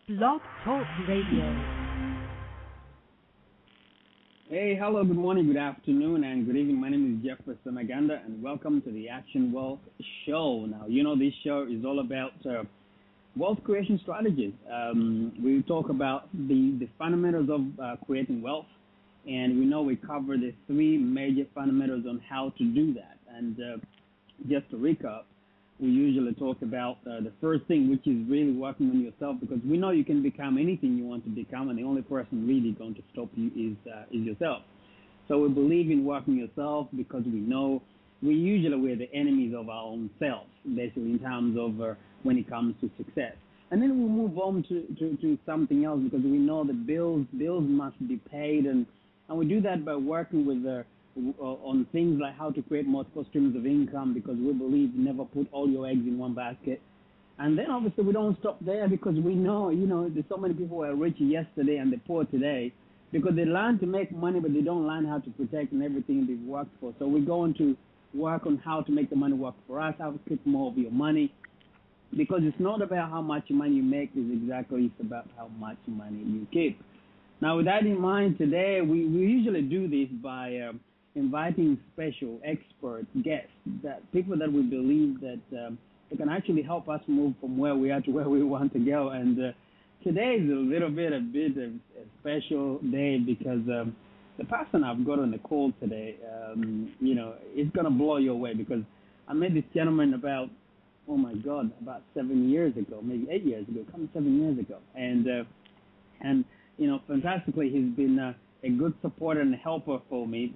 Blog Talk Radio. Hey, hello, good morning, good afternoon, and good evening. My name is Geoffrey Semaganda, and welcome to the Action Wealth Show. Now, you know this show is all about wealth creation strategies. We talk about the fundamentals of creating wealth, and we know we cover the three major fundamentals on how to do that. And just to recap, we usually talk about the first thing, which is really working on yourself, because we know you can become anything you want to become, and the only person really going to stop you is yourself. So we believe in working yourself because we know we're the enemies of our own selves, basically in terms of when it comes to success. And then we move on to something else because we know that bills must be paid, and we do that by working with on things like how to create multiple streams of income, because we believe never put all your eggs in one basket. And then obviously we don't stop there, because we know, there's so many people who are rich yesterday and they're poor today because they learn to make money, but they don't learn how to protect and everything they've worked for. So we're going to work on how to make the money work for us, how to keep more of your money, because it's not about how much money you make, it's about how much money you keep. Now, with that in mind, today we usually do this by inviting special expert guests, that people that we believe that they can actually help us move from where we are to where we want to go. And today is a bit of a special day because the person I've got on the call today, it's going to blow you away, because I met this gentleman about 7 years ago, maybe 8 years ago, 7 years ago. And fantastically, he's been a good supporter and helper for me.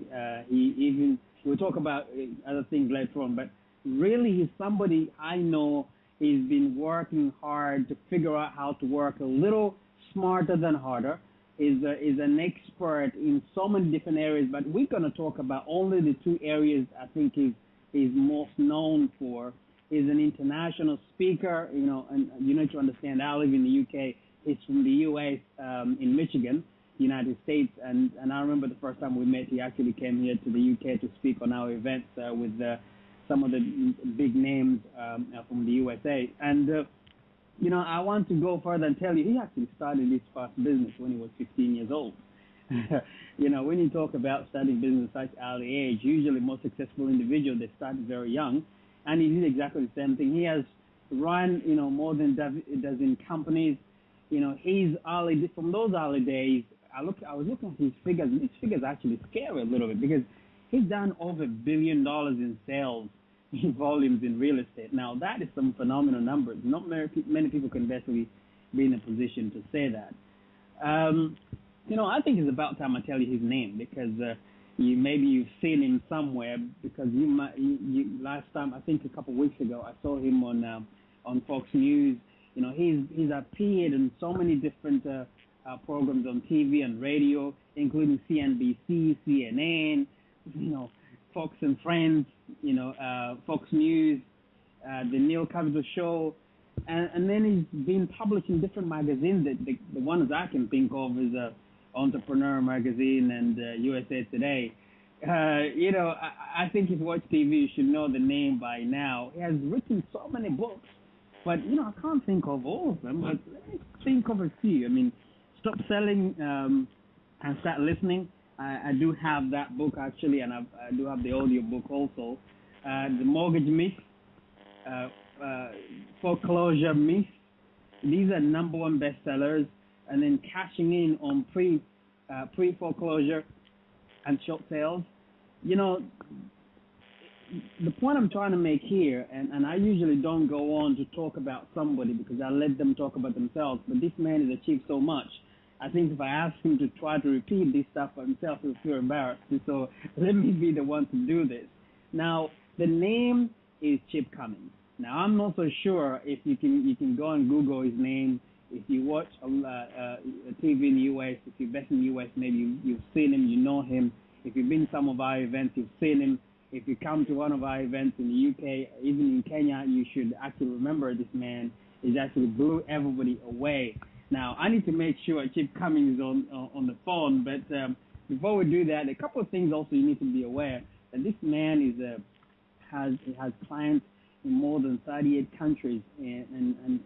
We'll talk about other things later on, but really he's somebody I know he's been working hard to figure out how to work a little smarter than harder. Is an expert in so many different areas, but we're going to talk about only the two areas I think he's most known for. He's an international speaker, and you need to understand, I live in the UK. He's from the US, in Michigan, United States, and I remember the first time we met, he actually came here to the UK to speak on our events with some of the big names from the USA. And, I want to go further and tell you, he actually started his first business when he was 15 years old. When you talk about starting business at such early age, usually most successful individuals, they start very young, and he did exactly the same thing. He has run, more than a dozen companies. He's from those early days. I was looking at his figures, and his figures actually scare me a little bit, because he's done over $1 billion in sales in volumes in real estate. Now, that is some phenomenal numbers. Not many people can basically be in a position to say that. I think it's about time I tell you his name, because maybe you've seen him somewhere, because last time, I think a couple of weeks ago, I saw him on Fox News. He's appeared in so many different programs on TV and radio, including CNBC, CNN, Fox and Friends, Fox News, the Neil Capital Show, and then he's been published in different magazines. The ones I can think of is Entrepreneur Magazine and USA Today. I think if you watch TV, you should know the name by now. He has written so many books, but I can't think of all of them. But let me think of a few. Stop Selling and Start Listening. I do have that book actually, and I do have the audio book also. The Mortgage Myth, Foreclosure Myth. These are number one bestsellers. And then Cashing In on pre-foreclosure and short sales. The point I'm trying to make here, and I usually don't go on to talk about somebody because I let them talk about themselves, but this man has achieved so much. I think if I ask him to try to repeat this stuff for himself, he'll feel embarrassed. So let me be the one to do this. Now, the name is Chip Cummings. Now, I'm not so sure if you can go and Google his name. If you watch TV in the U.S., if you're based in the U.S., maybe you've seen him, you know him. If you've been to some of our events, you've seen him. If you come to one of our events in the U.K., even in Kenya, you should actually remember this man. He actually blew everybody away. Now, I need to make sure Chip Cummings is on the phone, but before we do that, a couple of things also you need to be aware that this man has clients in more than 38 countries, and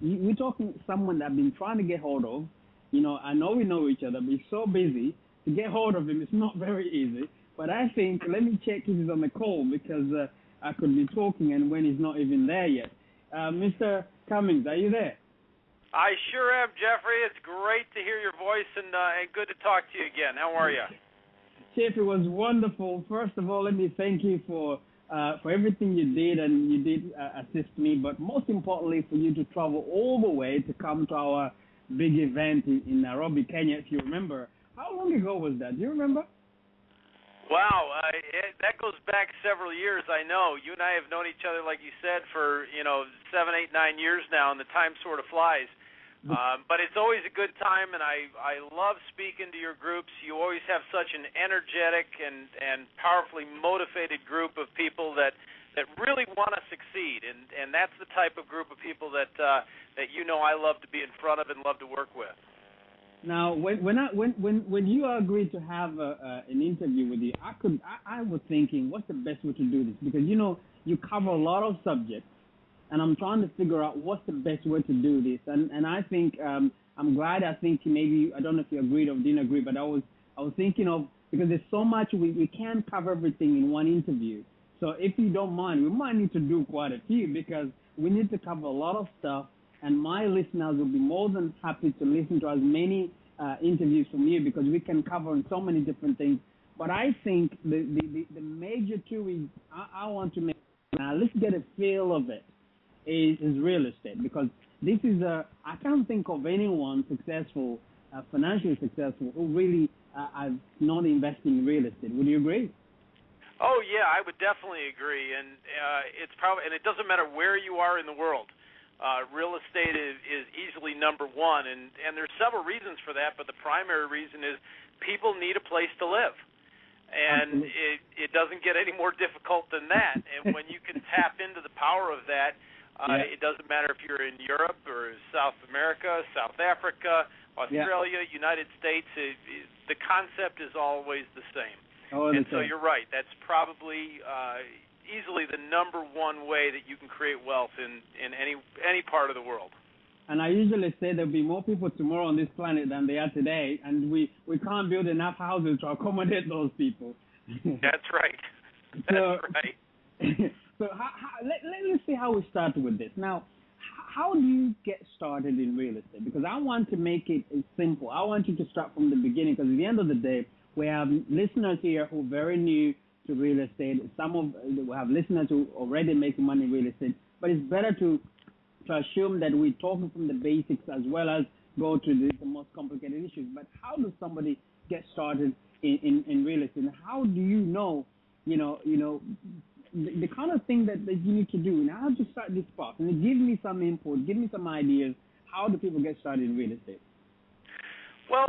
we're talking to someone that I've been trying to get hold of. I know we know each other, but he's so busy. To get hold of him, it's not very easy. But I think, let me check if he's on the call, because I could be talking and when he's not even there yet. Mr. Cummings, are you there? I sure am, Geoffrey. It's great to hear your voice and good to talk to you again. How are you? Chief, it was wonderful. First of all, let me thank you for everything you did, and you did assist me, but most importantly, for you to travel all the way to come to our big event in Nairobi, Kenya, if you remember. How long ago was that? Do you remember? Wow, that goes back several years, I know. You and I have known each other, like you said, for, 7, 8, 9 years now, and the time sort of flies. But it's always a good time, and I love speaking to your groups. You always have such an energetic and powerfully motivated group of people that really want to succeed, and that's the type of group of people that I love to be in front of and love to work with. Now, when you agreed to have an interview with you, I was thinking, what's the best way to do this? Because you cover a lot of subjects, and I'm trying to figure out what's the best way to do this. And I think I'm glad. I think maybe I don't know if you agreed or didn't agree, but I was thinking of, because there's so much we can't cover everything in one interview. So if you don't mind, we might need to do quite a few, because we need to cover a lot of stuff. And my listeners will be more than happy to listen to as many interviews from you, because we can cover on so many different things. But I think the major two I want to make now, let's get a feel of it, is real estate, because this is I can't think of anyone successful, financially successful, who really are not investing in real estate. Would you agree? Oh yeah, I would definitely agree, and it's probably, and it doesn't matter where you are in the world. Real estate is easily number one, and there's several reasons for that, but the primary reason is people need a place to live. And it doesn't get any more difficult than that. And when you can tap into the power of that, it doesn't matter if you're in Europe or South America, South Africa, Australia, United States, the concept is always the same. So you're right. That's probably easily the number one way that you can create wealth in any part of the world. And I usually say there'll be more people tomorrow on this planet than there are today, and we can't build enough houses to accommodate those people. That's right. That's right. So let's see how we start with this. Now, how do you get started in real estate? Because I want to make it simple. I want you to start from the beginning, because at the end of the day, we have listeners here who are very new to real estate. We have listeners who already make money in real estate, but it's better to assume that we're talking from the basics as well as go to the most complicated issues. But how does somebody get started in real estate? And how do you know the kind of thing that you need to do? Now, how do you start this process? And give me some input, give me some ideas. How do people get started in real estate? Well,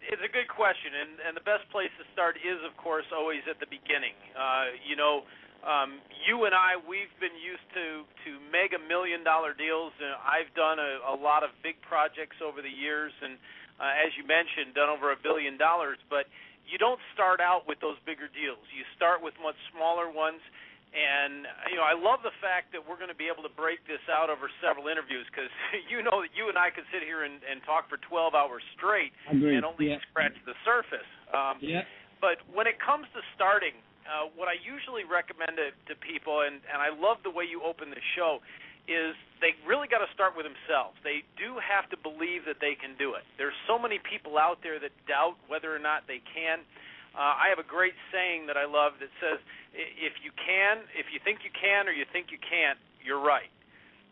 it's a good question, and the best place to start is, of course, always at the beginning. You and I, we've been used to mega $1 million deals. I've done a lot of big projects over the years, and as you mentioned, done over $1 billion. But you don't start out with those bigger deals. You start with much smaller ones. And, I love the fact that we're going to be able to break this out over several interviews, because that you and I could sit here and talk for 12 hours straight and only scratch the surface. But when it comes to starting, what I usually recommend to people, and I love the way you open the show, is they really got to start with themselves. They do have to believe that they can do it. There's so many people out there that doubt whether or not they can. I have a great saying that I love that says, if you think you can or you think you can't, you're right.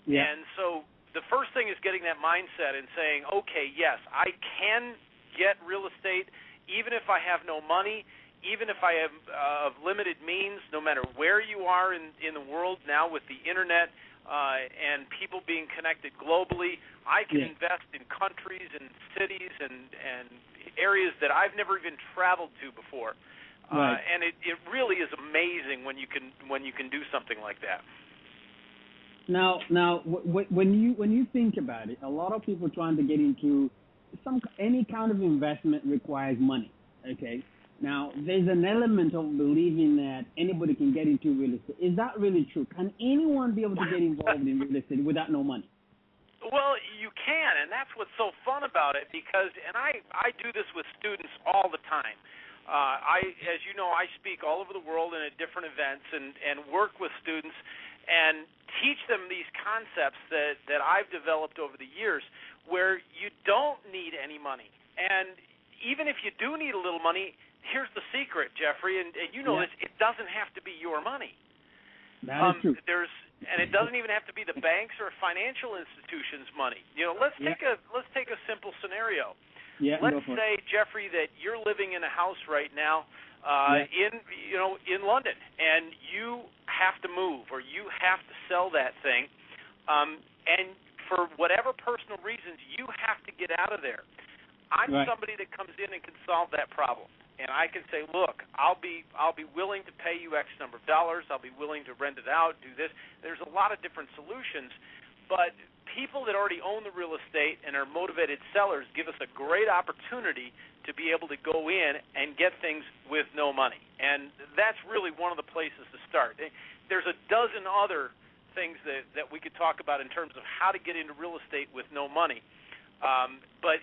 Yeah. And so the first thing is getting that mindset and saying, okay, yes, I can get real estate even if I have no money, even if I have of limited means, no matter where you are in the world now with the Internet and people being connected globally. I can invest in countries and cities and areas that I've never even traveled to before. And it really is amazing when you can do something like that. Now, when you think about it, a lot of people trying to get into any kind of investment requires money. Okay. Now, there's an element of believing that anybody can get into real estate. Is that really true? Can anyone be able to get involved in real estate without no money? Well, you can, and that's what's so fun about it because, and I do this with students all the time. As you know, I speak all over the world and at different events and work with students and teach them these concepts that I've developed over the years where you don't need any money. And even if you do need a little money, here's the secret, Geoffrey, and you know this, it doesn't have to be your money. That is true. And it doesn't even have to be the banks or financial institutions' money. You know, let's take a simple scenario. Yeah, let's say, Geoffrey, that you're living in a house right now in London, and you have to move or you have to sell that thing, and for whatever personal reasons, you have to get out of there. I'm somebody that comes in and can solve that problem. And I can say, look, I'll be willing to pay you X number of dollars. I'll be willing to rent it out, do this. There's a lot of different solutions, but people that already own the real estate and are motivated sellers give us a great opportunity to be able to go in and get things with no money. And that's really one of the places to start. There's a dozen other things that we could talk about in terms of how to get into real estate with no money. But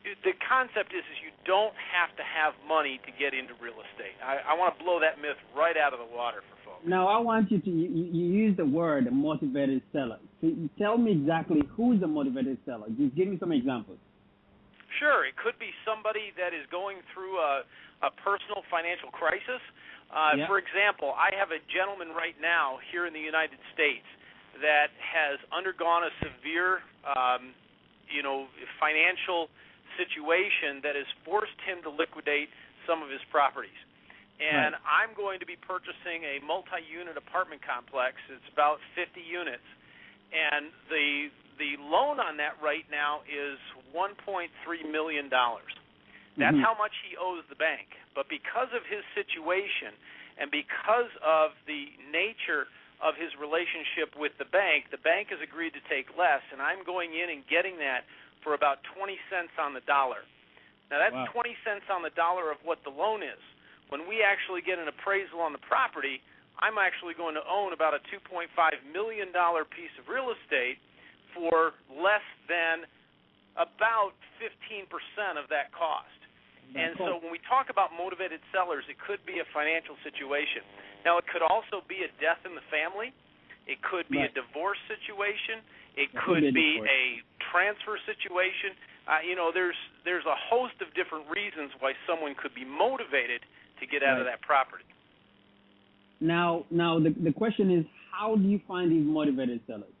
the concept is you don't have to have money to get into real estate. I want to blow that myth right out of the water for folks. Now, I want you to you use the word motivated seller. So tell me exactly who's a motivated seller. Just give me some examples. Sure. It could be somebody that is going through a personal financial crisis. For example, I have a gentleman right now here in the United States that has undergone a severe, financial situation that has forced him to liquidate some of his properties. And I'm going to be purchasing a multi-unit apartment complex. It's about 50 units. And the loan on that right now is $1.3 million. That's how much he owes the bank. But because of his situation and because of the nature of his relationship with the bank has agreed to take less, and I'm going in and getting that for about 20 cents on the dollar. Now, that's 20 cents on the dollar of what the loan is. When we actually get an appraisal on the property, I'm actually going to own about a $2.5 million piece of real estate for less than about 15% of that cost. So when we talk about motivated sellers, it could be a financial situation. Now, it could also be a death in the family. It could be a divorce situation. It could be a transfer situation. There's a host of different reasons why someone could be motivated to get out of that property. Now the question is, how do you find these motivated sellers?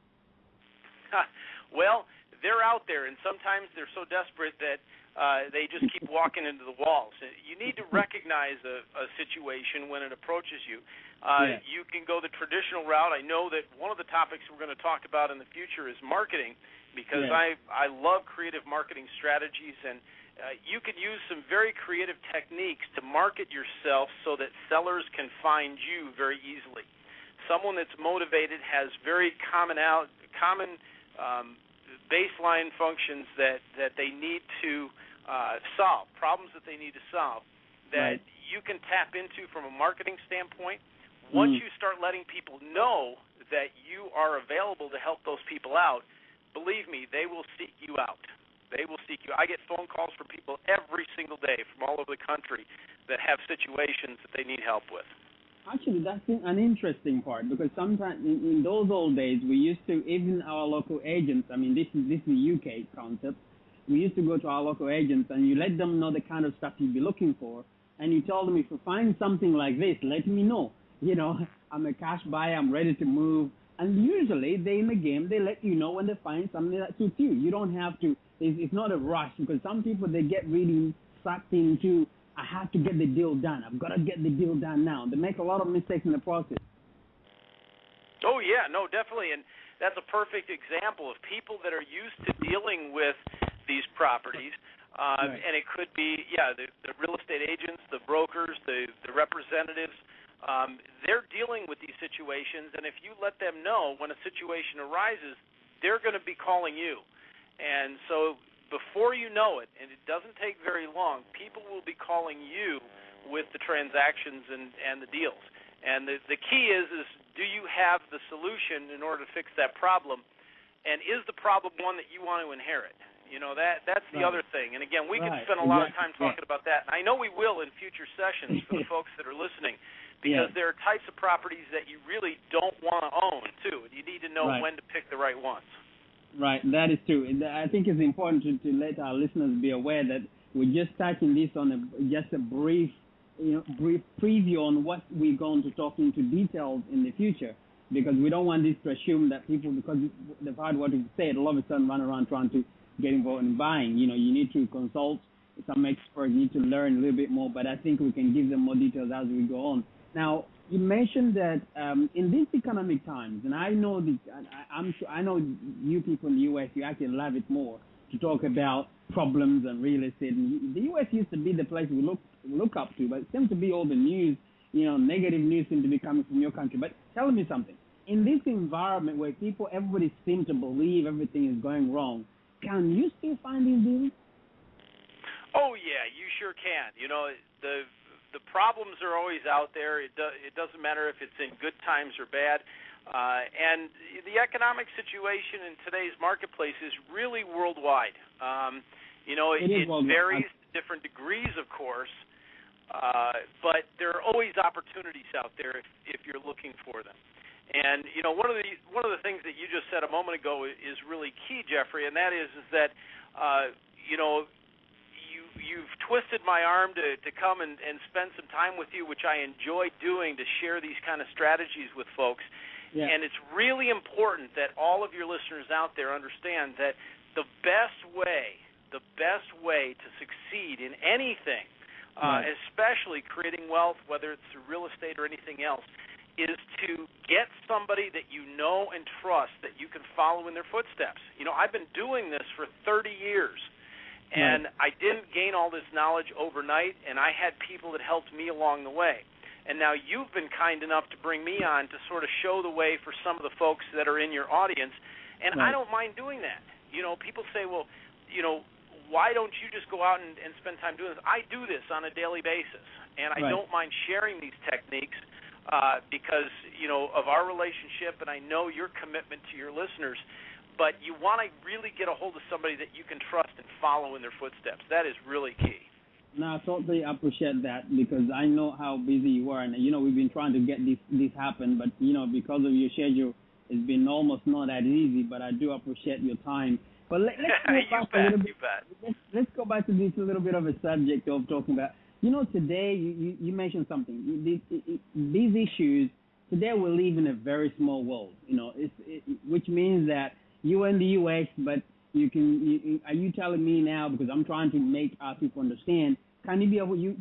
Well, they're out there, and sometimes they're so desperate that they just keep walking into the walls. You need to recognize a situation when it approaches you. You can go the traditional route. I know that one of the topics we're going to talk about in the future is marketing, because I love creative marketing strategies, and you can use some very creative techniques to market yourself so that sellers can find you very easily. Someone that's motivated has very common baseline functions that they need to solve, problems that they need to solve, that you can tap into from a marketing standpoint. Once you start letting people know that you are available to help those people out, believe me, they will seek you out. They will seek you. I get phone calls from people every single day from all over the country that have situations that they need help with. Actually, that's an interesting part, because sometimes in those old days, we used to, even our local agents, I mean, this is a UK concept, we used to go to our local agents and you let them know the kind of stuff you'd be looking for, and you told them, if you find something like this, let me know. I'm a cash buyer, I'm ready to move. And usually, they in the game, they let you know when they find something that suits you. You don't have to, it's not a rush, because some people, they get really sucked into, I have to get the deal done. I've got to get the deal done now. They make a lot of mistakes in the process. Oh, yeah, no, definitely. And that's a perfect example of people that are used to dealing with these properties. And it could be, the real estate agents, the brokers, the representatives. They're dealing with these situations, and if you let them know when a situation arises, they're going to be calling you. And so before you know it, and it doesn't take very long, people will be calling you with the transactions and the deals. And the key is do you have the solution in order to fix that problem? and is the problem one that you want to inherit? You know, that's the other thing. And again, we could spend a lot of time talking about that. And I know we will in future sessions for the folks that are listening, because there are types of properties that you really don't want to own, too. And you need to know when to pick the right ones. Right, that is true. I think it's important to let our listeners be aware that we're just touching this on just a brief preview on what we're going to talk into details in the future, because we don't want this to assume that people, because they've heard what we've said, all of a sudden run around trying to get involved in buying. You know, you need to consult some experts, you need to learn a little bit more, but I think we can give them more details as we go on. Now, you mentioned that in these economic times, and I know I know you people in the U.S., you actually love it more to talk about problems and real estate. And the U.S. used to be the place we look up to, but it seems to be all the news, negative news seems to be coming from your country. But tell me something. In this environment where everybody seems to believe everything is going wrong, can you still find these deals? Oh, yeah, you sure can. You know, the problems are always out there. It doesn't matter if it's in good times or bad. And the economic situation in today's marketplace is really worldwide. It varies to different degrees, of course, but there are always opportunities out there if you're looking for them. And one of the things that you just said a moment ago is really key, Geoffrey, and that is that you've twisted my arm to come and spend some time with you, which I enjoy doing, to share these kind of strategies with folks. Yeah. And it's really important that all of your listeners out there understand that the best way to succeed in anything, especially creating wealth, whether it's through real estate or anything else, is to get somebody that you know and trust, that you can follow in their footsteps. I've been doing this for 30 years, and I didn't gain all this knowledge overnight, and I had people that helped me along the way. And now you've been kind enough to bring me on to sort of show the way for some of the folks that are in your audience, and I don't mind doing that. People say, well, why don't you just go out and spend time doing this? I do this on a daily basis, and I don't mind sharing these techniques because, of our relationship, and I know your commitment to your listeners. But you want to really get a hold of somebody that you can trust and follow in their footsteps. That is really key. No, I totally appreciate that, because I know how busy you are, and we've been trying to get this happen, but because of your schedule, it's been almost not that easy. But I do appreciate your time. But let's go back to this a little bit of a subject of talking about. Today you mentioned something. These issues today, we live in a very small world. Which means that you're in the U.S., but are you telling me now, because I'm trying to make our people understand, can you be able, you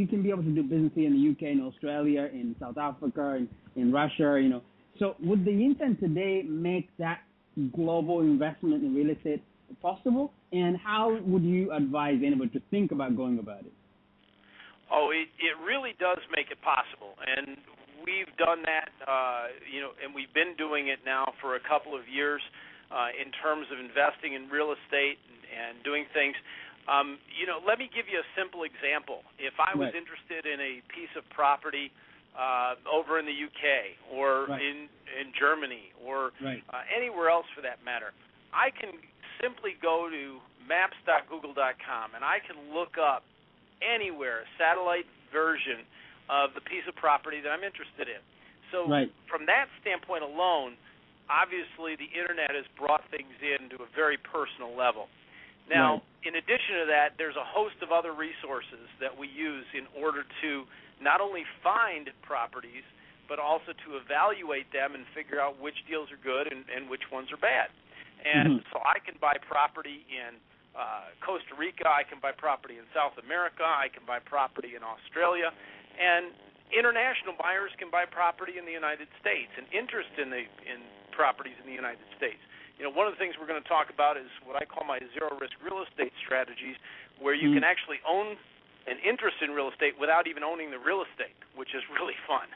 can be able to do business here in the UK, in Australia, in South Africa, in Russia, So would the internet today make that global investment in real estate possible? And how would you advise anybody to think about going about it? Oh, it really does make it possible. And we've done that, and we've been doing it now for a couple of years. In terms of investing in real estate and doing things. Let me give you a simple example. If I was interested in a piece of property over in the UK or in Germany or anywhere else for that matter, I can simply go to maps.google.com and I can look up anywhere a satellite version of the piece of property that I'm interested in. So from that standpoint alone, obviously, the internet has brought things in to a very personal level. Now, in addition to that, there's a host of other resources that we use in order to not only find properties, but also to evaluate them and figure out which deals are good and which ones are bad. And so I can buy property in Costa Rica, I can buy property in South America, I can buy property in Australia, and international buyers can buy property in the United States and interest in properties in the United States. One of the things we're going to talk about is what I call my zero-risk real estate strategies, where you can actually own an interest in real estate without even owning the real estate, which is really fun.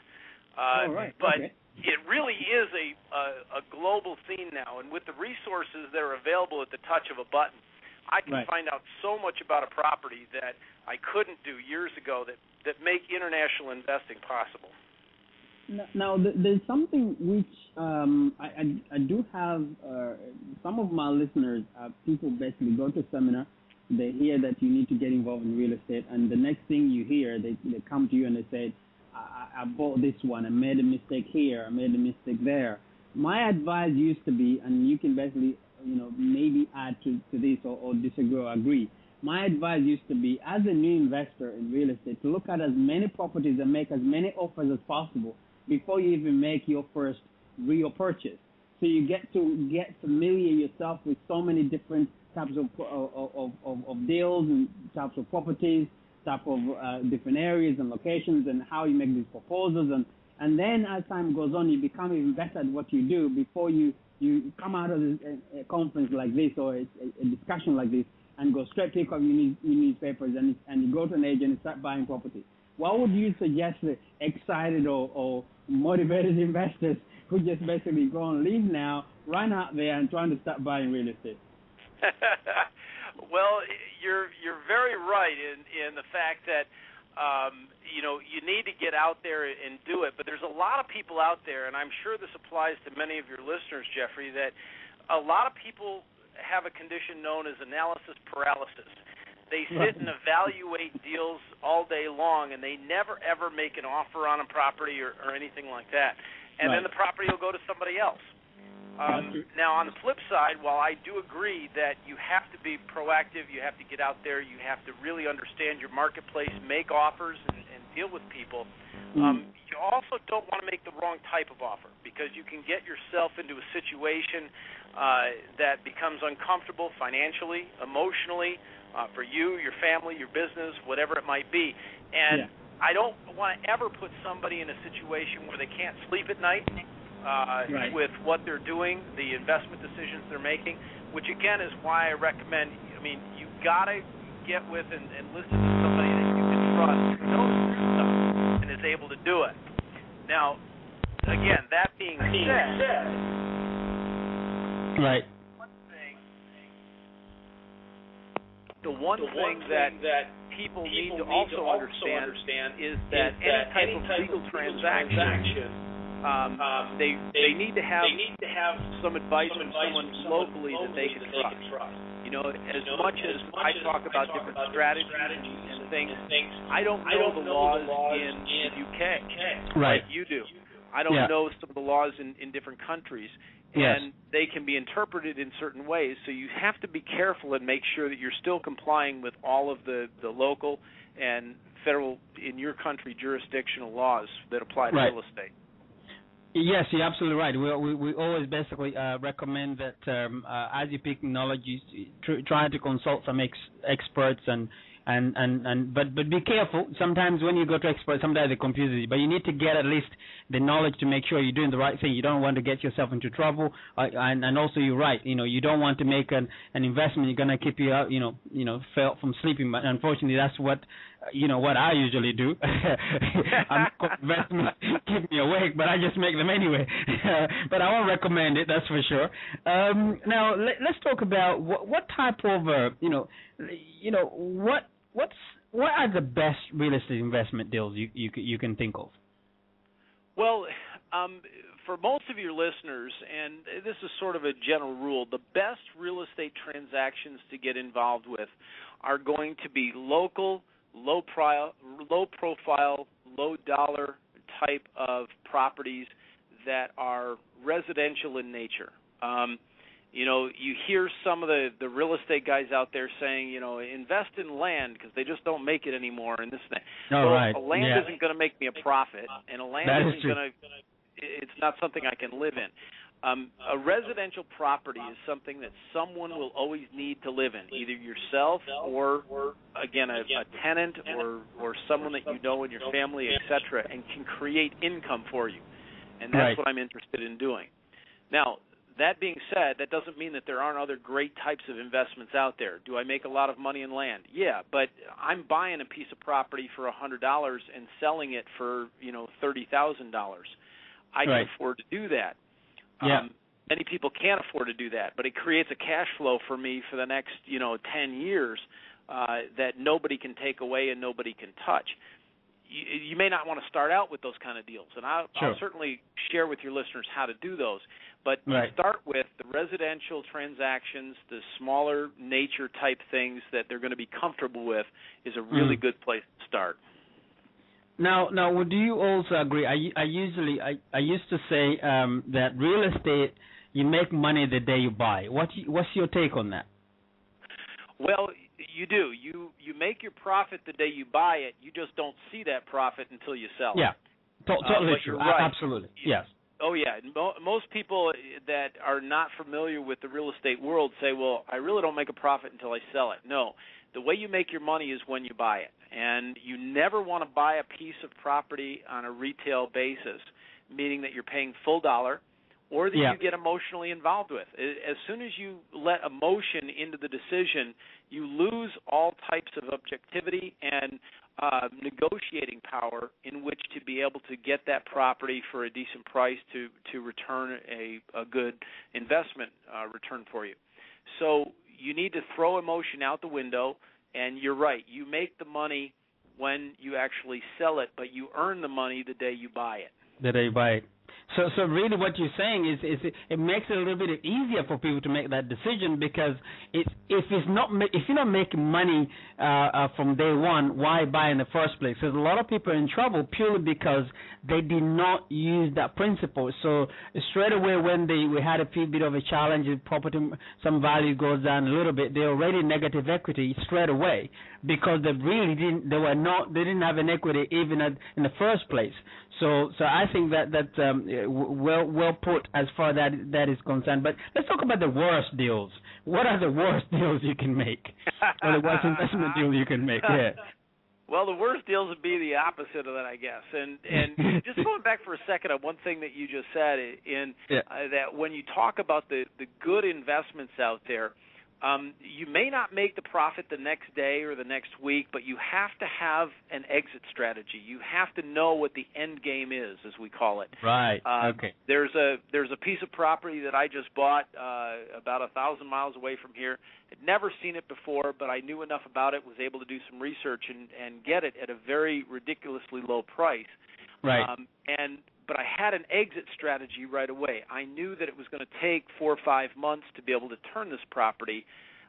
But it really is a global scene now, and with the resources that are available at the touch of a button, I can find out so much about a property that I couldn't do years ago that make international investing possible. Now, there's something which I do have. Some of my listeners, people basically go to a seminar, they hear that you need to get involved in real estate, and the next thing you hear, they come to you and they say, I bought this one, I made a mistake here, I made a mistake there. My advice used to be, and you can basically, maybe add to this or disagree or agree. My advice used to be, as a new investor in real estate, to look at as many properties and make as many offers as possible before you even make your first real purchase. So you get familiar yourself with so many different types of deals and types of properties, type of different areas and locations, and how you make these proposals. And then as time goes on, you become even better at what you do before you come out of a conference like this or a discussion like this and go straight pick up your newspapers and you go to an agent and start buying property. What would you suggest to excited or motivated investors who just basically go on leave now, run out there and trying to start buying real estate? Well, you're very right in the fact that you need to get out there and do it. But there's a lot of people out there, and I'm sure this applies to many of your listeners, Geoffrey, that a lot of people have a condition known as analysis paralysis. They sit and evaluate deals all day long, and they never, ever make an offer on a property or anything like that. And then the property will go to somebody else. Now, on the flip side, while I do agree that you have to be proactive, you have to get out there, you have to really understand your marketplace, make offers, and deal with people, you also don't want to make the wrong type of offer because you can get yourself into a situation that becomes uncomfortable financially, emotionally, for you, your family, your business, whatever it might be. And I don't want to ever put somebody in a situation where they can't sleep at night with what they're doing, the investment decisions they're making, which, again, is why I recommend, you've got to get with and listen to somebody that you can trust who knows their stuff and is able to do it. Now, again, that being said, the one thing that people need to also understand is that any type of legal transaction, they need to have some advice from someone locally that they can trust. As much as I talk about different strategies and things, I don't know the laws in the UK like you do. I don't know some of the laws in different countries. And they can be interpreted in certain ways, so you have to be careful and make sure that you're still complying with all of the local and federal, in your country, jurisdictional laws that apply to real estate. Yes, you're absolutely right. We always basically recommend that as you pick knowledge, you try to consult some experts but be careful. Sometimes when you go to experts, sometimes they confuse you. But you need to get at least the knowledge to make sure you're doing the right thing. You don't want to get yourself into trouble. And also, you're right. You don't want to make an investment. You're going to keep you out. Fail from sleeping. But unfortunately, that's what I usually do. Investments keep me awake, but I just make them anyway. But I won't recommend it. That's for sure. Now let's talk about what type of what are the best real estate investment deals you can think of? Well, for most of your listeners, and this is sort of a general rule, the best real estate transactions to get involved with are going to be local, low profile, low dollar type of properties that are residential in nature. You hear some of the real estate guys out there saying, invest in land because they just don't make it anymore and this and that. A land isn't going to make me a profit, and a land isn't going to. It's not something I can live in. A residential property is something that someone will always need to live in, either yourself or again, a tenant or someone that you know in your family, etc., and can create income for you. And that's what I'm interested in doing. Now, that being said, that doesn't mean that there aren't other great types of investments out there. Do I make a lot of money in land? Yeah, but I'm buying a piece of property for $100 and selling it for, $30,000. I can afford to do that. Many people can't afford to do that, but it creates a cash flow for me for the next, 10 years that nobody can take away and nobody can touch. you may not want to start out with those kind of deals, and I'll certainly share with your listeners how to do those. But start with the residential transactions, the smaller nature type things that they're going to be comfortable with is a really good place to start. Now, do you also agree? I used to say that real estate, you make money the day you buy. What's your take on that? Well, you do. You make your profit the day you buy it. You just don't see that profit until you sell it. Yeah, totally true. Right. Absolutely. Yes. Oh, yeah. Most people that are not familiar with the real estate world say, well, I really don't make a profit until I sell it. No. The way you make your money is when you buy it. And you never want to buy a piece of property on a retail basis, meaning that you're paying full dollar, or that you get emotionally involved with. As soon as you let emotion into the decision, you lose all types of objectivity and negotiating power in which to be able to get that property for a decent price to return a good investment return for you. So you need to throw emotion out the window, and you're right. You make the money when you actually sell it, but you earn the money the day you buy it. The day you buy it. So really what you're saying is it makes it a little bit easier for people to make that decision, because if you're not making money from day one, why buy in the first place? Because a lot of people are in trouble purely because they did not use that principle. So straight away when we had a few bit of a challenge, property, some value goes down a little bit, they're already negative equity straight away because they didn't have an equity even in the first place. So I think that well put as far as that is concerned. But let's talk about the worst deals. What are the worst deals you can make, or the worst investment deals you can make? Yeah. Well, the worst deals would be the opposite of that, I guess. And just going back for a second on one thing that you just said, that when you talk about the good investments out there, you may not make the profit the next day or the next week, but you have to have an exit strategy. You have to know what the end game is, as we call it. Right. Okay. There's a piece of property that I just bought about 1,000 miles away from here. Had never seen it before, but I knew enough about it, was able to do some research and get it at a very ridiculously low price. Right. But I had an exit strategy right away. I knew that it was going to take 4 or 5 months to be able to turn this property,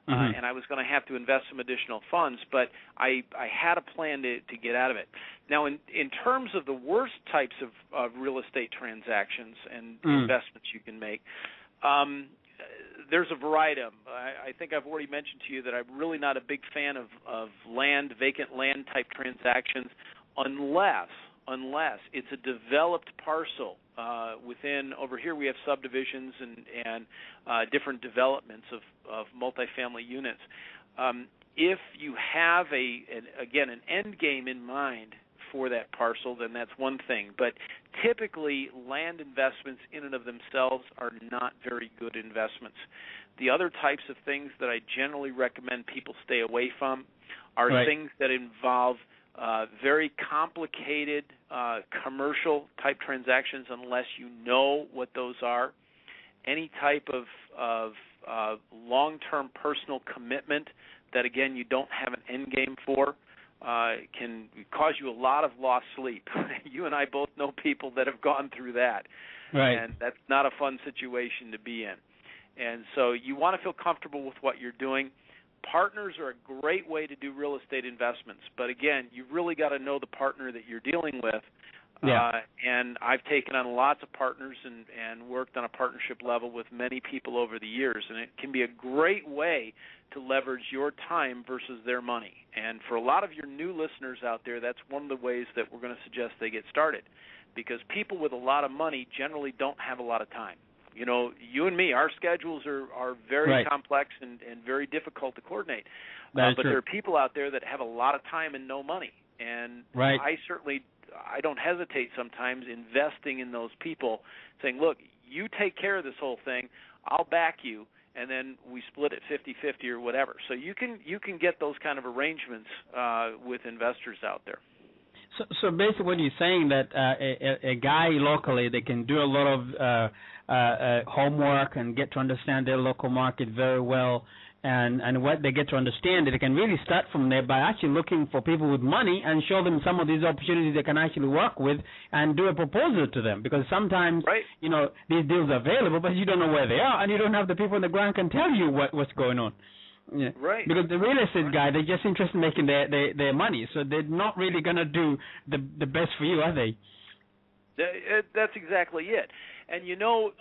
and I was going to have to invest some additional funds, but I had a plan to get out of it. Now, in terms of the worst types of real estate transactions and investments you can make, there's a variety of them. I think I've already mentioned to you that I'm really not a big fan of vacant land type transactions unless it's a developed parcel within. Over here we have subdivisions and different developments of multifamily units. If you have an end game in mind for that parcel, then that's one thing. But typically land investments in and of themselves are not very good investments. The other types of things that I generally recommend people stay away from are things that involve very complicated commercial type transactions unless you know what those are. Any type of long-term personal commitment that, again, you don't have an end game for can cause you a lot of lost sleep. You and I both know people that have gone through that. Right. And that's not a fun situation to be in. And so you want to feel comfortable with what you're doing. Partners are a great way to do real estate investments, but again, you really got to know the partner that you're dealing with. And I've taken on lots of partners and worked on a partnership level with many people over the years, and it can be a great way to leverage your time versus their money. And for a lot of your new listeners out there, that's one of the ways that we're going to suggest they get started, because people with a lot of money generally don't have a lot of time. You know, you and me, our schedules are very complex and very difficult to coordinate. But there are people out there that have a lot of time and no money. And I don't hesitate sometimes investing in those people, saying, look, you take care of this whole thing, I'll back you, and then we split it 50-50 or whatever. So you can get those kind of arrangements with investors out there. So basically, what you're saying that a guy locally, they can do a lot of homework and get to understand their local market very well, and what they get to understand, they can really start from there by actually looking for people with money and show them some of these opportunities they can actually work with and do a proposal to them. Because sometimes, you know, these deals are available, but you don't know where they are, and you don't have the people on the ground can tell you what's going on. Yeah. Right. Because the real estate guy, they're just interested in making their money, so they're not really going to do the best for you, are they? That's exactly it. And you know,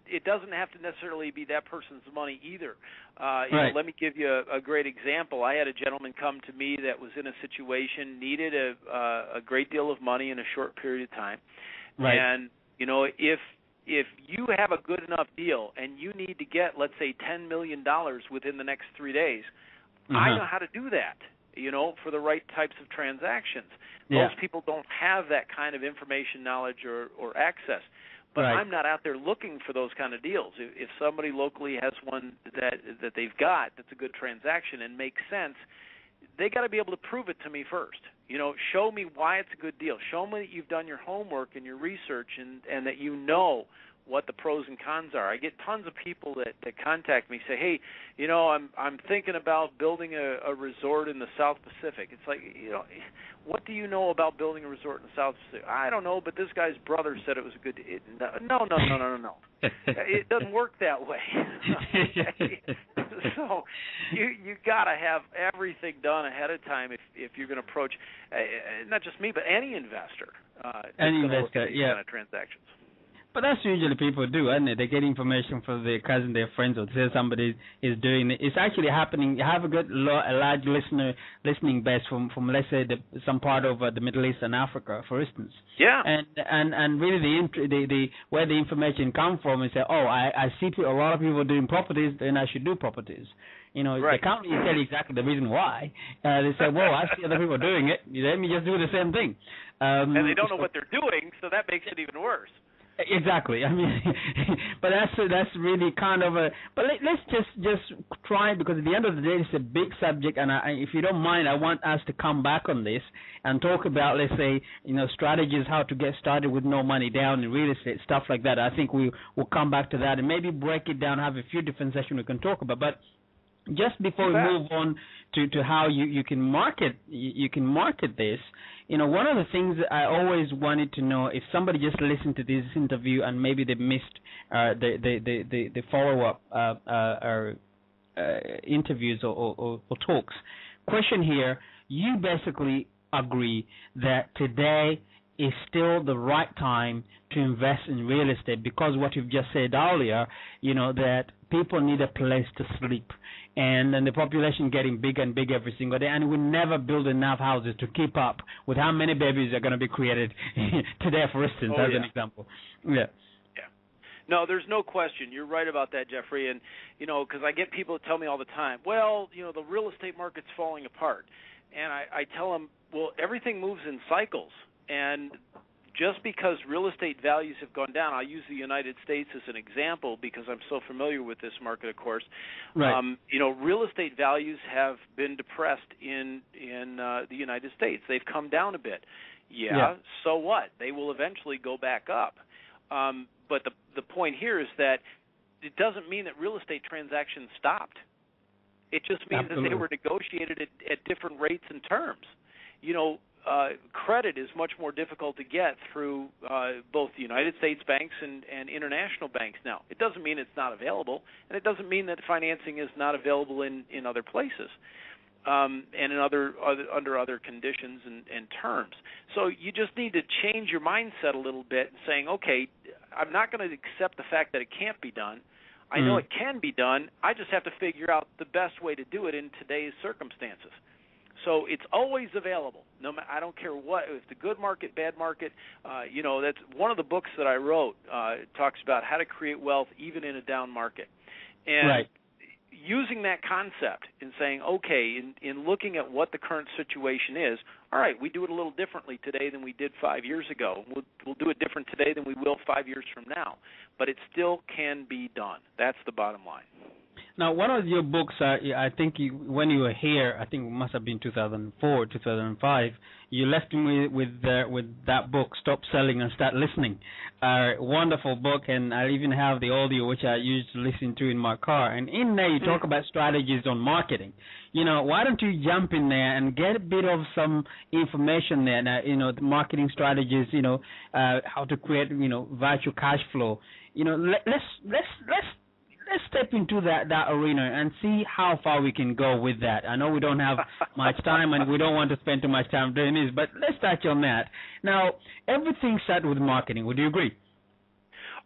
it doesn't have to necessarily be that person's money either. You know, let me give you a great example. I had a gentleman come to me that was in a situation, needed a great deal of money in a short period of time. Right. And, you know, if you have a good enough deal and you need to get, let's say, $10 million within the next 3 days, I know how to do that, you know, for the right types of transactions. Most people don't have that kind of information, knowledge, or access. But I'm not out there looking for those kind of deals. If somebody locally has one that they've got that's a good transaction and makes sense, they got to be able to prove it to me first. You know, show me why it's a good deal. Show me that you've done your homework and your research and that you know what the pros and cons are. I get tons of people that contact me, say, hey, you know, I'm thinking about building a resort in the South Pacific. It's like, you know, what do you know about building a resort in the South Pacific? I don't know, but this guy's brother said it was a good No. It doesn't work that way. So you got to have everything done ahead of time if you're going to approach, not just me, but any investor. Any investor, kind of transactions. But that's usually people do, isn't it? They get information from their cousin, their friends, or say somebody is doing it. It's actually happening. You have a large listening base from let's say some part of the Middle East and Africa, for instance. Yeah. And really the where the information come from is say, oh, I see a lot of people doing properties, then I should do properties. You know, they can't really tell you exactly the reason why. They say, well, I see other people doing it. Let me just do the same thing. And they don't know what they're doing, so that makes it even worse. Exactly. I mean, but that's really kind of a. But let's just try, because at the end of the day, it's a big subject, and if you don't mind, I want us to come back on this and talk about, let's say, you know, strategies how to get started with no money down in real estate, stuff like that. I think we'll come back to that and maybe break it down, have a few different sessions we can talk about, but. Just before we move on to how you can market this, you know, one of the things that I always wanted to know, if somebody just listened to this interview and maybe they missed the follow-up interviews or talks, question here, you basically agree that today is still the right time to invest in real estate because what you've just said earlier, you know, that people need a place to sleep. And then the population getting bigger and bigger every single day, and we never build enough houses to keep up with how many babies are going to be created today, for instance, as an example. Yeah. No, there's no question. You're right about that, Geoffrey. And, you know, because I get people that tell me all the time, well, you know, the real estate market's falling apart. And I tell them, well, everything moves in cycles. And just because real estate values have gone down, I'll use the United States as an example because I'm so familiar with this market, of course. Right. You know, real estate values have been depressed in the United States. They've come down a bit. Yeah, so what? They will eventually go back up. But the point here is that it doesn't mean that real estate transactions stopped. It just means that they were negotiated at different rates and terms. You know, credit is much more difficult to get through both the United States banks and international banks now. It doesn't mean it's not available, and it doesn't mean that financing is not available in other places and in under other conditions and terms. So you just need to change your mindset a little bit and saying, okay, I'm not going to accept the fact that it can't be done. I know it can be done. I just have to figure out the best way to do it in today's circumstances. So it's always available. No, I don't care what. If it's a good market, bad market, you know, that's one of the books that I wrote. It talks about how to create wealth even in a down market. And using that concept and saying, okay, in looking at what the current situation is, all right, we do it a little differently today than we did 5 years ago. We'll do it different today than we will 5 years from now. But it still can be done. That's the bottom line. Now, one of your books, I think when you were here, I think it must have been 2004, 2005. You left me with that book, Stop Selling and Start Listening. Wonderful book, and I even have the audio which I used to listen to in my car. And in there, you talk about strategies on marketing. Why don't you jump in there and get a bit of some information there? Now, the marketing strategies. How to create, virtual cash flow. Let's step into that arena and see how far we can go with that. I know we don't have much time and we don't want to spend too much time doing this, but let's touch on that. Now, everything starts with marketing. Would you agree?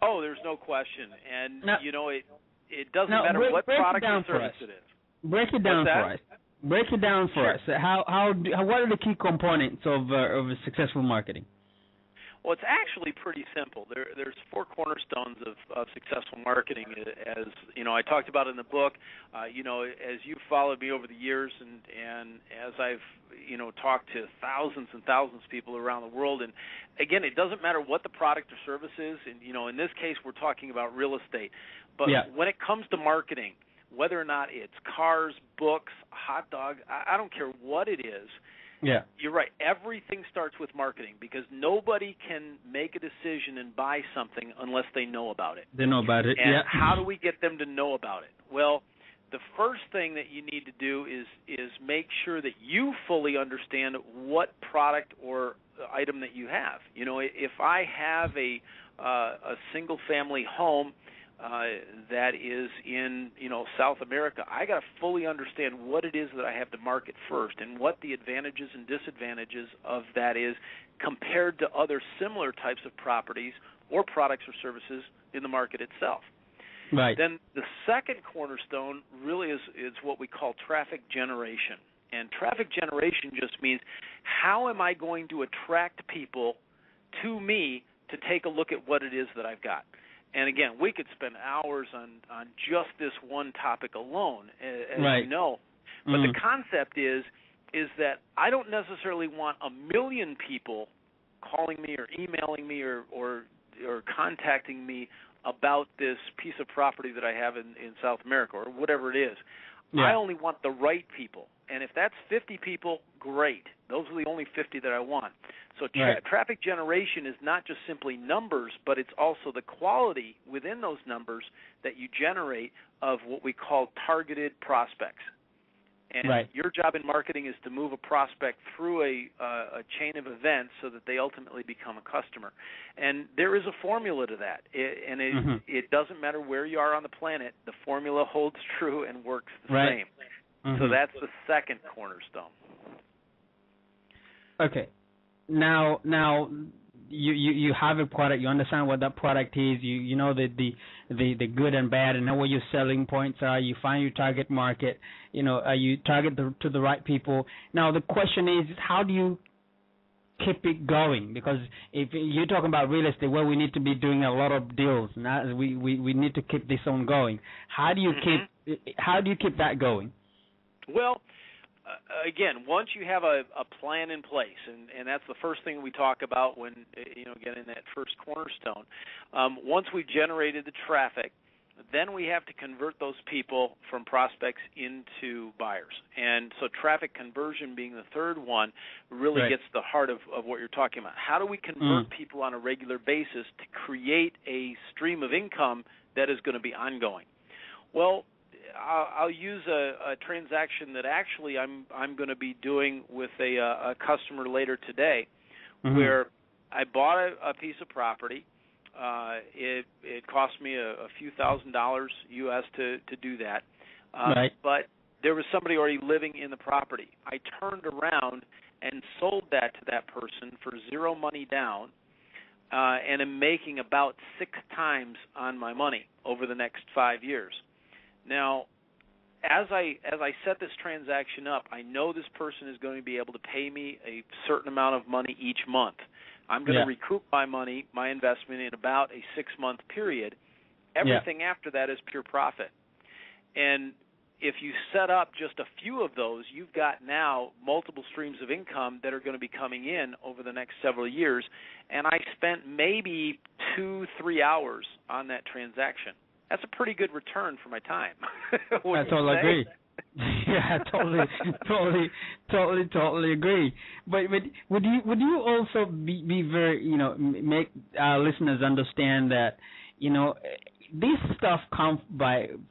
Oh, there's no question. And, now, it doesn't matter what product or service it is. Break it down for us. Break it down for us. What are the key components of successful marketing? Well, it's actually pretty simple. There's 4 cornerstones of successful marketing. As I talked about in the book. As you've followed me over the years, and as I've talked to thousands and thousands of people around the world. And again, it doesn't matter what the product or service is. And in this case, we're talking about real estate. But when it comes to marketing, whether or not it's cars, books, hot dog, I don't care what it is. Yeah, you're right. Everything starts with marketing because nobody can make a decision and buy something unless they know about it. They know about it, and how do we get them to know about it? Well, the first thing that you need to do is make sure that you fully understand what product or item that you have. If I have a single-family home that is in South America, I got to fully understand what it is that I have to market first and what the advantages and disadvantages of that is compared to other similar types of properties or products or services in the market itself. Right. Then the second cornerstone really is what we call traffic generation. And traffic generation just means how am I going to attract people to me to take a look at what it is that I've got. And again, we could spend hours on just this one topic alone, as right. you know. But the concept is that I don't necessarily want 1 million people calling me or emailing me or contacting me about this piece of property that I have in South America or whatever it is. Yeah. I only want the right people. And if that's 50 people, great. Those are the only 50 that I want. So traffic generation is not just simply numbers, but it's also the quality within those numbers that you generate of what we call targeted prospects. And your job in marketing is to move a prospect through a chain of events so that they ultimately become a customer. And there is a formula to that. It doesn't matter where you are on the planet. The formula holds true and works the same. So that's the second cornerstone. Okay. Now you have a product. You understand what that product is. You know the good and bad, and know what your selling points are. You find your target market. You target to the right people. Now the question is, how do you keep it going? Because if you're talking about real estate, well, we need to be doing a lot of deals. Now we need to keep this on going. How do you keep that going? Well, again, once you have a plan in place, and that's the first thing we talk about when, again, in that first cornerstone, once we've generated the traffic, then we have to convert those people from prospects into buyers. And so traffic conversion being the third one really gets to the heart of what you're talking about. How do we convert people on a regular basis to create a stream of income that is going to be ongoing? Well, I'll use a transaction that actually I'm going to be doing with a customer later today, where I bought a piece of property. It cost me a few $1,000s US to do that, but there was somebody already living in the property. I turned around and sold that to that person for zero money down, and am making about 6 times on my money over the next 5 years. Now, as I set this transaction up, I know this person is going to be able to pay me a certain amount of money each month. I'm going to recoup my money, my investment, in about a 6-month period. Everything after that is pure profit. And if you set up just a few of those, you've got now multiple streams of income that are going to be coming in over the next several years. And I spent maybe 2-3 hours on that transaction. that's a pretty good return for my time. I totally agree. Yeah, totally agree. But would you also be very, make our listeners understand that, this stuff comes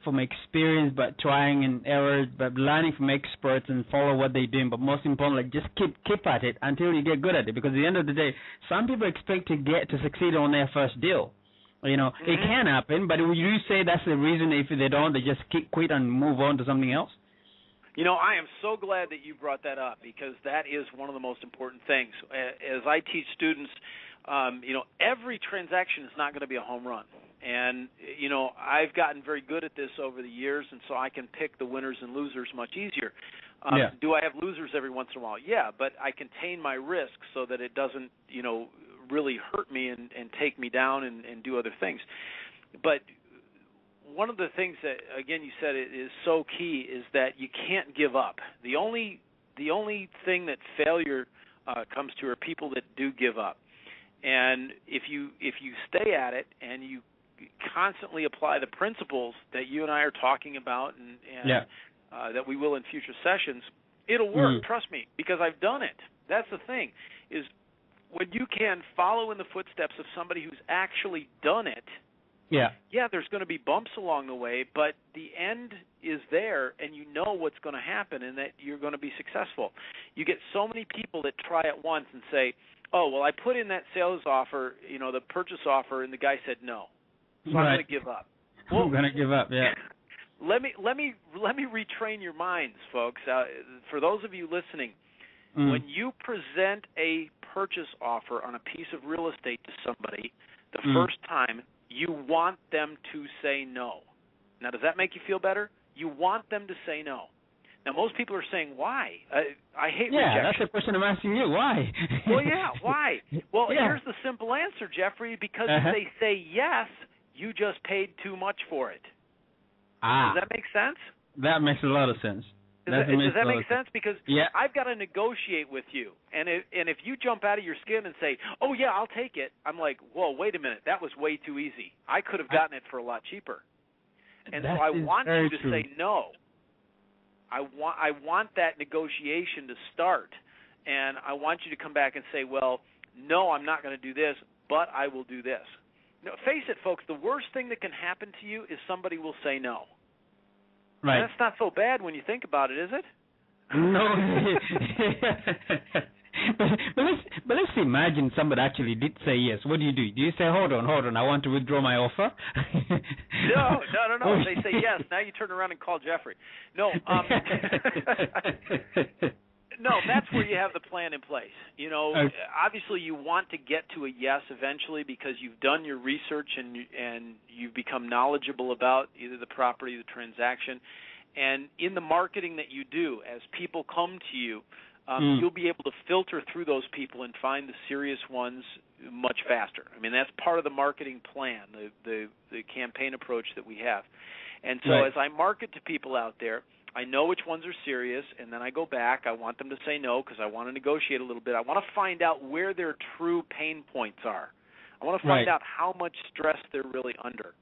from experience, but trying and errors, but learning from experts and follow what they're doing. But most importantly, just keep at it until you get good at it. Because at the end of the day, some people expect to succeed on their first deal. It can happen, but would you say that's the reason if they don't, they just quit and move on to something else? I am so glad that you brought that up, because that is one of the most important things. As I teach students, every transaction is not going to be a home run. And, I've gotten very good at this over the years, and so I can pick the winners and losers much easier. Do I have losers every once in a while? Yeah, but I contain my risk so that it doesn't, really hurt me and take me down and do other things. But one of the things that, again, you said is so key is that you can't give up. The only thing that failure comes to are people that do give up. And if you stay at it and you constantly apply the principles that you and I are talking about and that we will in future sessions, it'll work. Trust me, because I've done it. That's the thing, is when you can follow in the footsteps of somebody who's actually done it. Yeah, there's going to be bumps along the way, but the end is there, and you know what's going to happen and that you're going to be successful. You get so many people that try it once and say, oh, well, I put in that sales offer, the purchase offer, and the guy said no. So I'm going to give up. Well, I'm going to give up, yeah. Let me retrain your minds, folks. For those of you listening, when you present a purchase offer on a piece of real estate to somebody the first time, you want them to say no. Now, does that make you feel better? You want them to say no. Now, most people are saying, why? I hate rejection. Yeah, that's the question I'm asking you. Why? Well, yeah, why? Well, here's the simple answer, Geoffrey, because if they say yes, you just paid too much for it. Does that make sense? That makes a lot of sense. Does that make sense? Because I've got to negotiate with you. And if you jump out of your skin and say, oh, yeah, I'll take it, I'm like, whoa, wait a minute. That was way too easy. I could have gotten it for a lot cheaper. And so I want you to say no. I want that negotiation to start. And I want you to come back and say, well, no, I'm not going to do this, but I will do this. Now, face it, folks, the worst thing that can happen to you is somebody will say no. Right. And that's not so bad when you think about it, is it? No. but let's imagine somebody actually did say yes. What do? Do you say, hold on, I want to withdraw my offer? No. They say yes. Now you turn around and call Geoffrey. No. No, that's where you have the plan in place. Obviously you want to get to a yes eventually because you've done your research and you've become knowledgeable about either the property or the transaction. And in the marketing that you do, as people come to you, you'll be able to filter through those people and find the serious ones much faster. I mean, that's part of the marketing plan, the campaign approach that we have. And so as I market to people out there, I know which ones are serious, and then I go back. I want them to say no because I want to negotiate a little bit. I want to find out where their true pain points are. I want to find out how much stress they're really under.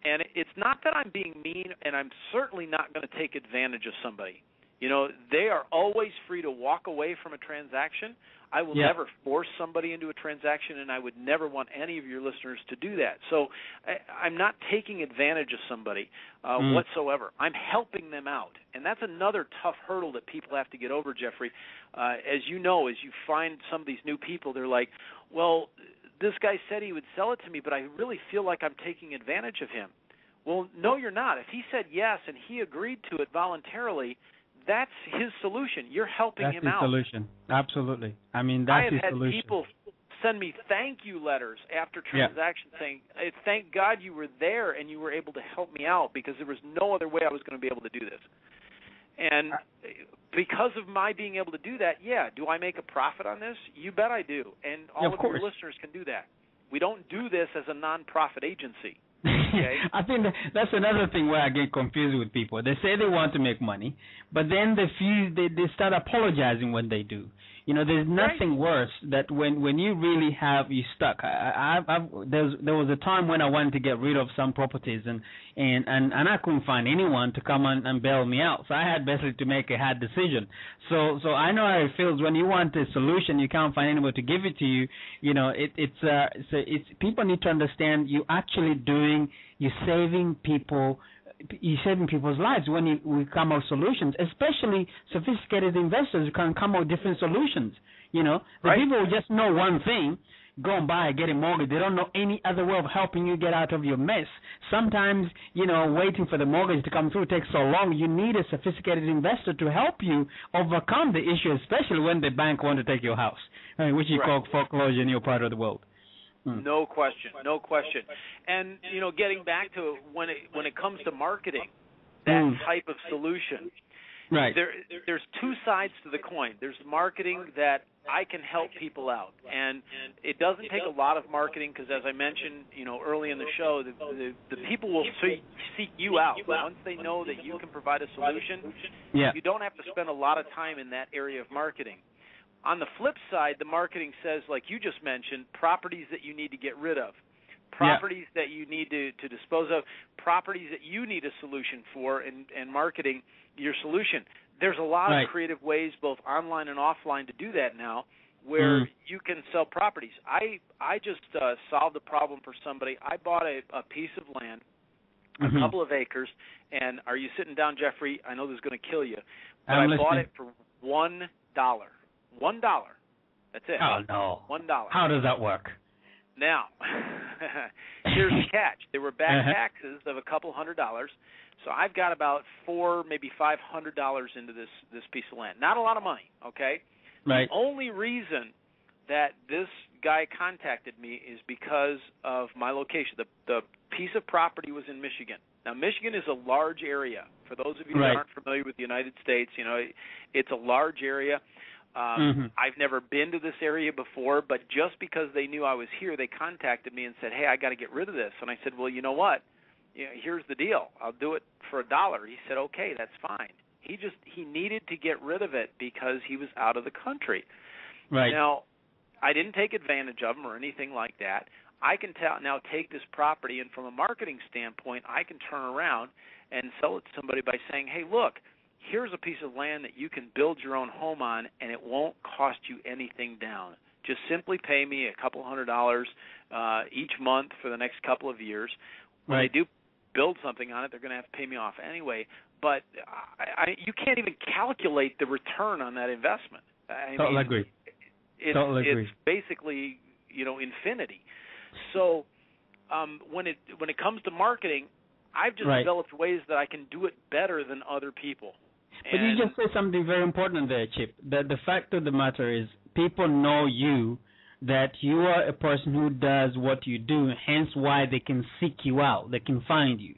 And it's not that I'm being mean, and I'm certainly not going to take advantage of somebody. They are always free to walk away from a transaction. I will never force somebody into a transaction, and I would never want any of your listeners to do that. So I'm not taking advantage of somebody whatsoever. I'm helping them out, and that's another tough hurdle that people have to get over, Geoffrey. As you know, as you find some of these new people, they're like, well, this guy said he would sell it to me, but I really feel like I'm taking advantage of him. Well, no, you're not. If he said yes and he agreed to it voluntarily, that's his solution. You're helping him out. That's his solution. Absolutely. I mean, that's his solution. I have had people send me thank you letters after transactions saying, thank God you were there and you were able to help me out because there was no other way I was going to be able to do this. And because of my being able to do that, do I make a profit on this? You bet I do. And all of your listeners can do that. We don't do this as a nonprofit agency. Okay. I think that's another thing where I get confused with people. They say they want to make money, but then they start apologizing when they do. There's nothing worse that when you really you stuck. There was a time when I wanted to get rid of some properties and I couldn't find anyone to come and bail me out. So I had basically to make a hard decision. So I know how it feels when you want a solution, you can't find anyone to give it to you. It's people need to understand you're saving people's lives when we come up with solutions, especially sophisticated investors who can come up with different solutions. The people who just know one thing, go and buy, get a mortgage. They don't know any other way of helping you get out of your mess. Sometimes, waiting for the mortgage to come through takes so long. You need a sophisticated investor to help you overcome the issue, especially when the bank wants to take your house, which you call foreclosure in your part of the world. No question. And getting back to when it comes to marketing, that type of solution, right? There's two sides to the coin. There's marketing that I can help people out, and it doesn't take a lot of marketing because, as I mentioned, early in the show, the people will seek you out once they know that you can provide a solution. Yeah. You don't have to spend a lot of time in that area of marketing. On the flip side, the marketing says, like you just mentioned, properties that you need to get rid of, properties that you need to dispose of, properties that you need a solution for, and marketing your solution. There's a lot of creative ways, both online and offline, to do that now, where you can sell properties. I just solved a problem for somebody. I bought a piece of land, a couple of acres, and are you sitting down, Geoffrey? I know this is going to kill you, but I bought it for $1. $1. That's it. Oh, no. $1. How does that work? Now, here's the catch. There were back taxes of a couple $100. So I've got about $400, maybe $500 into this piece of land. Not a lot of money, okay? Right. The only reason that this guy contacted me is because of my location. The piece of property was in Michigan. Now, Michigan is a large area. For those of you that aren't familiar with the United States, it's a large area. I've never been to this area before, but just because they knew I was here, they contacted me and said, hey, I got to get rid of this. And I said, well, you know what? Here's the deal. I'll do it for $1. He said, okay, that's fine. He needed to get rid of it because he was out of the country. Right. Now, I didn't take advantage of him or anything like that. I can now take this property, and from a marketing standpoint, I can turn around and sell it to somebody by saying, hey, look, here's a piece of land that you can build your own home on, and it won't cost you anything down. Just simply pay me a couple $100 each month for the next couple of years. When they do build something on it, they're going to have to pay me off anyway. But you can't even calculate the return on that investment. Totally agree. It's basically, infinity. So when it comes to marketing, I've just developed ways that I can do it better than other people. But you just said something very important there, Chip. The fact of the matter is people know you, that you are a person who does what you do, hence why they can seek you out, they can find you.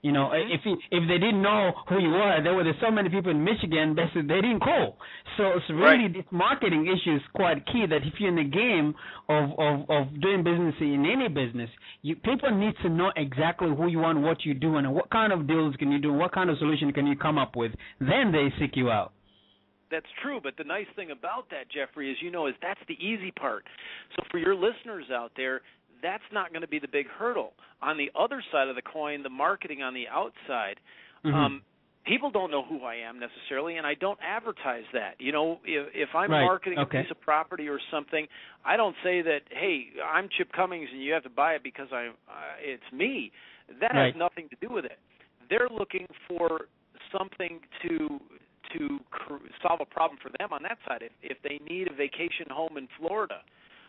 If they didn't know who you were, there were so many people in Michigan, basically they didn't call. So it's really this marketing issue is quite key, that if you're in the game of doing business in any business, people need to know exactly who you are and what you do and what kind of deals can you do and what kind of solution can you come up with. Then they seek you out. That's true, but the nice thing about that, Geoffrey, is that's the easy part. So for your listeners out there, that's not going to be the big hurdle. On the other side of the coin, the marketing on the outside, people don't know who I am necessarily, and I don't advertise that. If I'm marketing a piece of property or something, I don't say that, hey, I'm Chip Cummings and you have to buy it because it's me. That has nothing to do with it. They're looking for something to solve a problem for them on that side. If they need a vacation home in Florida,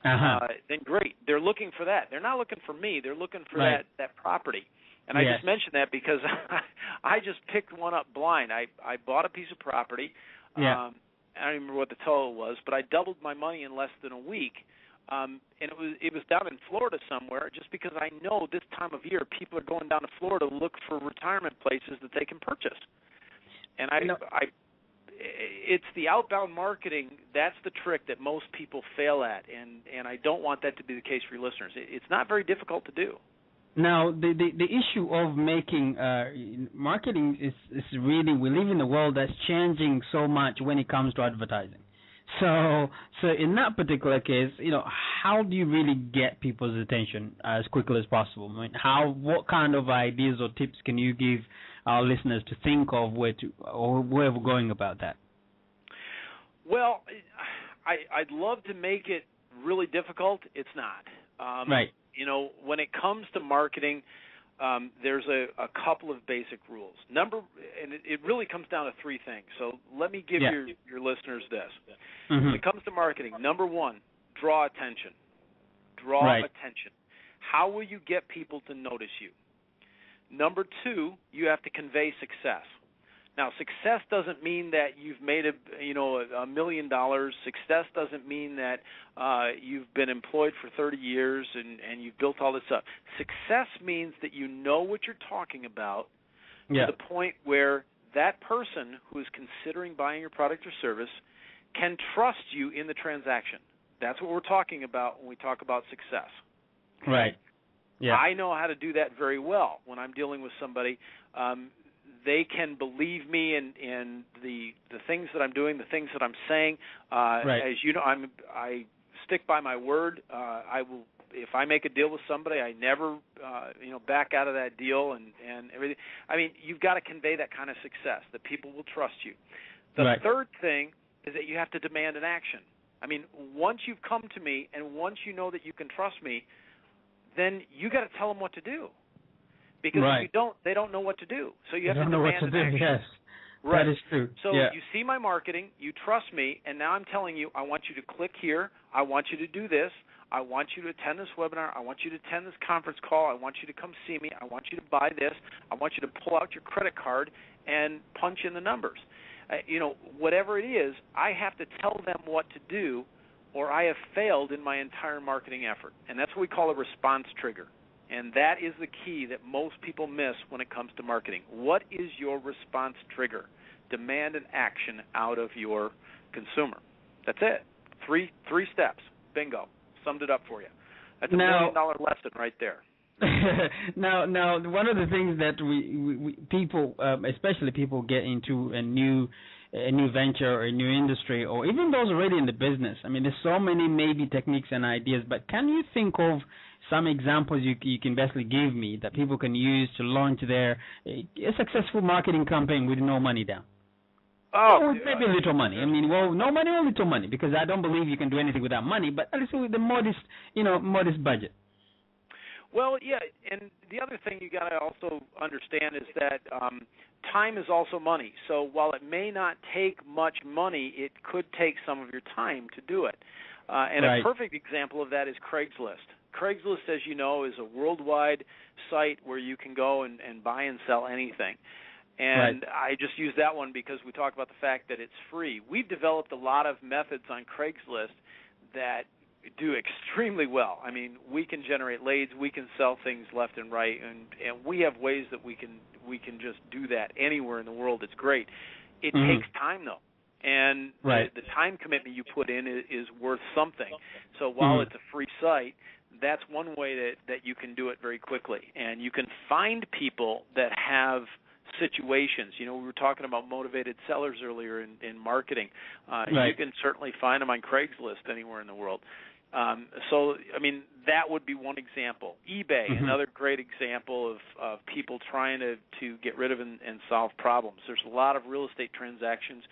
then great. They're looking for that. They're not looking for me. They're looking for that property. And I just mentioned that because I just picked one up blind. I bought a piece of property. I don't remember what the total was, but I doubled my money in less than a week. And it was down in Florida somewhere, just because I know this time of year people are going down to Florida to look for retirement places that they can purchase. And it's the outbound marketing, that's the trick that most people fail at, and I don't want that to be the case for your listeners. It's not very difficult to do. Now, the issue of making marketing is really, we live in a world that's changing so much when it comes to advertising. So in that particular case, how do you really get people's attention as quickly as possible? I mean, what kind of ideas or tips can you give our listeners to think of where we're going about that? Well, I'd love to make it really difficult. It's not. Right. When it comes to marketing, there's a couple of basic rules. And it really comes down to three things. So let me give your listeners this. Mm-hmm. When it comes to marketing, number one, draw attention. Draw attention. How will you get people to notice you? Number two, you have to convey success. Now, success doesn't mean that you've made $1 million. Success doesn't mean that you've been employed for 30 years and you've built all this up. Success means that you know what you're talking about to the point where that person who is considering buying your product or service can trust you in the transaction. That's what we're talking about when we talk about success. Okay? Right. Yeah. I know how to do that very well when I'm dealing with somebody. They can believe me in the things that I'm doing, the things that I'm saying. As you know, I stick by my word. I will, if I make a deal with somebody, I never back out of that deal and everything. I mean, you've got to convey that kind of success, that people will trust you. The third thing is that you have to demand an action. I mean, once you've come to me and once you know that you can trust me, then you got to tell them what to do. Because if you don't, they don't know what to do. So you have to demand an action. Yes, right. That is true. So you see my marketing, you trust me, and now I'm telling you, I want you to click here. I want you to do this. I want you to attend this webinar. I want you to attend this conference call. I want you to come see me. I want you to buy this. I want you to pull out your credit card and punch in the numbers. Whatever it is, I have to tell them what to do, or I have failed in my entire marketing effort. And that's what we call a response trigger. And that is the key that most people miss when it comes to marketing. What is your response trigger? Demand an action out of your consumer. That's it. Three steps. Bingo. Summed it up for you. That's $1 million lesson right there. Now, one of the things that we people, especially people get into a new venture or a new industry, or even those already in the business. I mean, there's so many maybe techniques and ideas, but can you think of some examples you can basically give me that people can use to launch a successful marketing campaign with no money down? Or maybe little money. I mean, no money or little money, because I don't believe you can do anything without money, but at least with the modest budget. Well, yeah, and the other thing you got to also understand is that time is also money. So while it may not take much money, it could take some of your time to do it. And a perfect example of that is Craigslist. Craigslist, as you know, is a worldwide site where you can go and buy and sell anything. And I just use that one because we talk about the fact that it's free. We've developed a lot of methods on Craigslist that do extremely well. I mean, we can generate leads, we can sell things left and right, and we have ways that we can just do that anywhere in the world. It's great. It takes time, though. And the time commitment you put in is worth something. So while it's a free site, that's one way that you can do it very quickly. And you can find people that have situations. We were talking about motivated sellers earlier in marketing. You can certainly find them on Craigslist anywhere in the world. So, I mean, that would be one example. eBay, another great example of people trying to get rid of and solve problems. There's a lot of real estate transactions,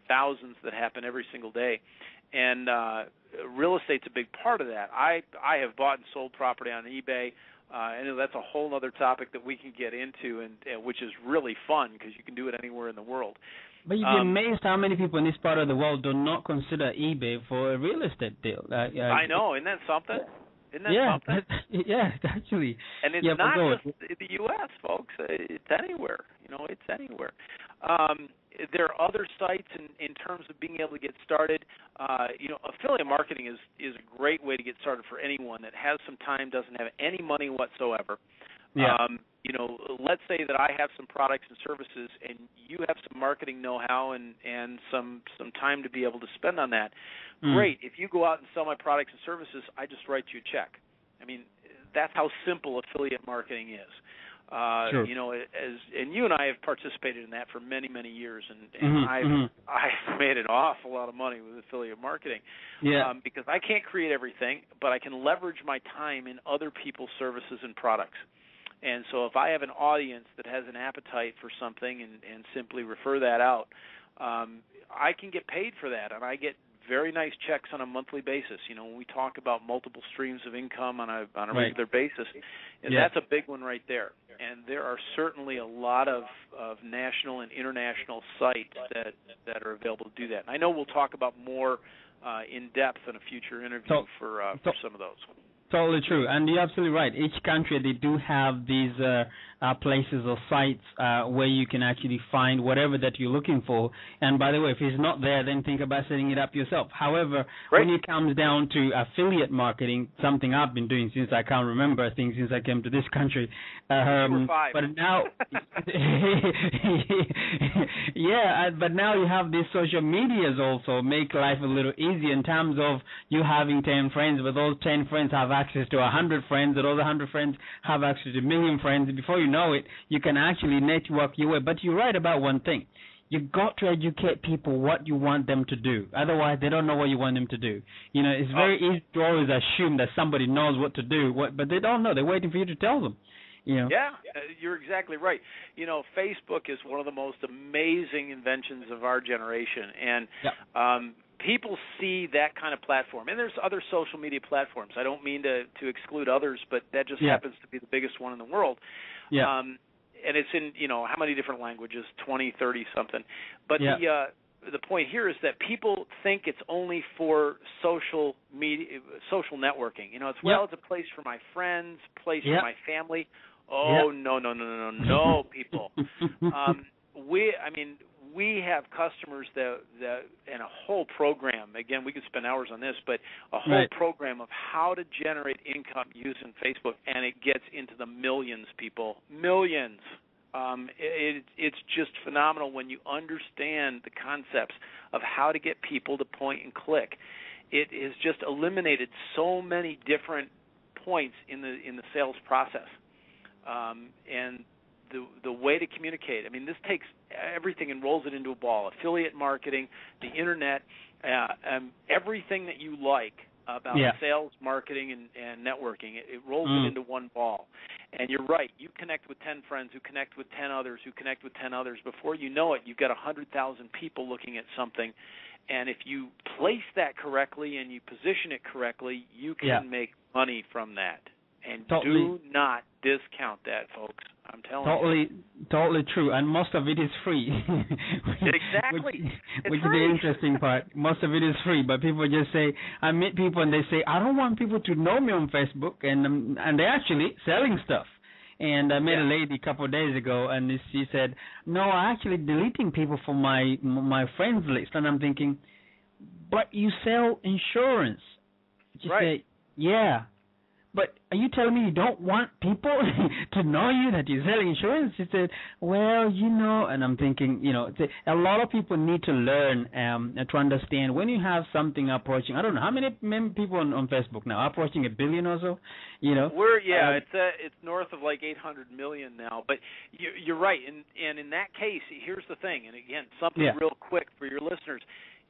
thousands that happen every single day. And real estate's a big part of that. I have bought and sold property on eBay. And that's a whole other topic that we can get into, and which is really fun because you can do it anywhere in the world. But you'd be amazed how many people in this part of the world do not consider eBay for a real estate deal. I know, isn't that something? Something? Yeah, actually. And it's not just the U.S., folks. It's anywhere. It's anywhere. There are other sites in terms of being able to get started. Affiliate marketing is a great way to get started for anyone that has some time, doesn't have any money whatsoever. Yeah. Let's say that I have some products and services, and you have some marketing know-how and some time to be able to spend on that. Great. If you go out and sell my products and services, I just write you a check. That's how simple affiliate marketing is. Sure. You know, and you and I have participated in that for many, many years, and I've made an awful lot of money with affiliate marketing. Yeah. Because I can't create everything, but I can leverage my time in other people's services and products. And so if I have an audience that has an appetite for something and simply refer that out, I can get paid for that, and I get very nice checks on a monthly basis. You know, when we talk about multiple streams of income on a regular basis, that's a big one right there. And there are certainly a lot of national and international sites that are available to do that. And I know we'll talk about more in depth in a future interview for some of those. Totally true, and you're absolutely right. Each country, they do have these places or sites where you can actually find whatever that you're looking for. And by the way, if it's not there, then think about setting it up yourself. However, when it comes down to affiliate marketing, something I've been doing since I can't remember, I think since I came to this country. But now, but now you have these social medias also make life a little easier in terms of you having 10 friends, but those 10 friends have access to 100 friends, and those 100 friends have access to 1 million friends. Before you know it, you can actually network your way. But you're right about one thing. You've got to educate people what you want them to do. Otherwise, they don't know what you want them to do. You know, it's very easy to always assume that somebody knows what to do, but they don't know. They're waiting for you to tell them. You know? Yeah, you're exactly right. You know, Facebook is one of the most amazing inventions of our generation, and people see that kind of platform. And there's other social media platforms. I don't mean to exclude others, but that just happens to be the biggest one in the world. Yeah. And it's in, you know, how many different languages? 20, 30 something. But the point here is that people think it's only for social media, social networking. You know, it's it's a place for my friends, place for my family. Oh, no, people. We have customers that and a whole program. Again, we could spend hours on this, but a whole program of how to generate income using Facebook, and it gets into the millions, people. Millions. It's just phenomenal when you understand the concepts of how to get people to point and click. It has just eliminated so many different points in the sales process. And the way to communicate. I mean, this takes everything and rolls it into a ball. Affiliate marketing, the internet, everything that you like about sales, marketing, and networking. It rolls it into one ball. And you're right. You connect with 10 friends who connect with 10 others who connect with 10 others. Before you know it, you've got 100,000 people looking at something. And if you place that correctly and you position it correctly, you can make money from that. And do not discount that, folks. I'm telling you. Totally true. And most of it is free. Exactly. Which is the interesting part. Most of it is free, but people just say, I meet people and they say, I don't want people to know me on Facebook, and they're actually selling stuff. And I met a lady a couple of days ago, and she said, no, I'm actually deleting people from my friends list. And I'm thinking, but you sell insurance. She said, yeah. But are you telling me you don't want people to know you, that you sell insurance? She said, well, you know, and I'm thinking, you know, a lot of people need to learn to understand when you have something approaching, I don't know, how many people on Facebook now, approaching 1 billion or so, you know? It's north of like 800 million now. But you're right. And in that case, here's the thing, and again, something real quick for your listeners.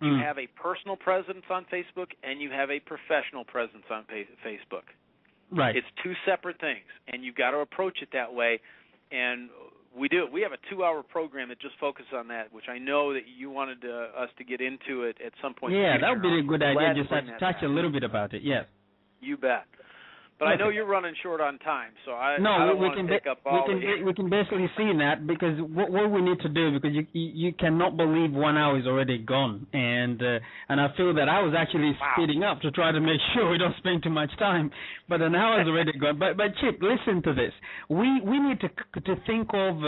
You have a personal presence on Facebook, and you have a professional presence on Facebook. Right. It's two separate things, and you've got to approach it that way. And we do. We have a 2-hour program that just focuses on that, which I know that you wanted us to get into it at some point. Yeah, that would be a good idea. Just to touch a little bit about it. Yes. You bet. But I know you're running short on time, so I don't want to take up all of it. We can basically see that, because what we need to do, because you cannot believe 1 hour is already gone, and I feel that I was actually speeding up to try to make sure we don't spend too much time, but an hour is already gone. But Chip, listen to this. We need to think of